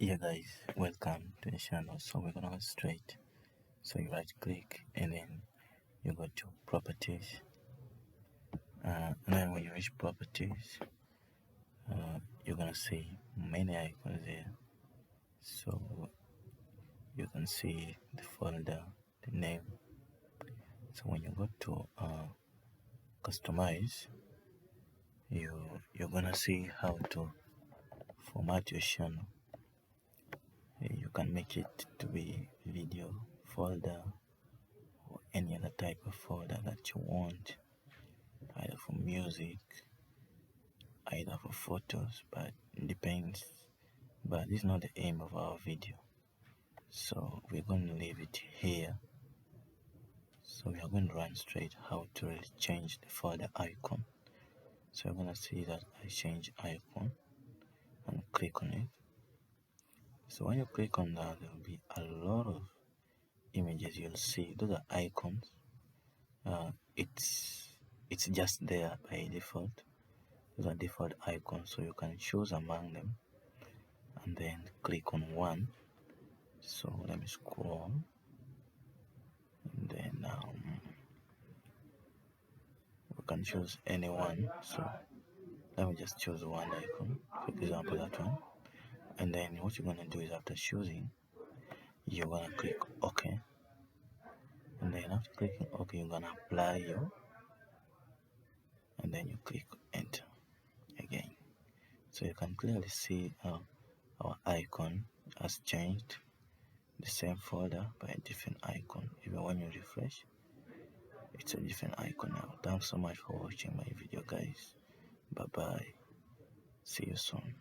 Yeah guys, welcome to the channel. So we're gonna go straight. So you right click and then you go to properties. And then when you reach properties, you're gonna see many icons here. So you can see the folder, the name. So when you go to customize, you're gonna see how to format your channel. You can make it to be video folder or any other type of folder that you want, either for music, either for photos, but it depends. But this is not the aim of our video, so we're going to leave it here. So we are going to run straight how to really change the folder icon. So you're going to see that I change icon and click on it. So when you click on that, there will be a lot of images you'll see. Those are icons. It's just there by default. Those are default icons, so you can choose among them and then click on one. So let me scroll, and then we can choose any one. So let me just choose one icon, for example that one. And then what you're gonna do is, after choosing, you're gonna click OK, and then after clicking OK, you're gonna apply your, and then you click enter again. So you can clearly see our icon has changed. The same folder by a different icon. Even when you refresh, it's a different icon now. Thanks so much for watching my video guys. Bye bye, see you soon.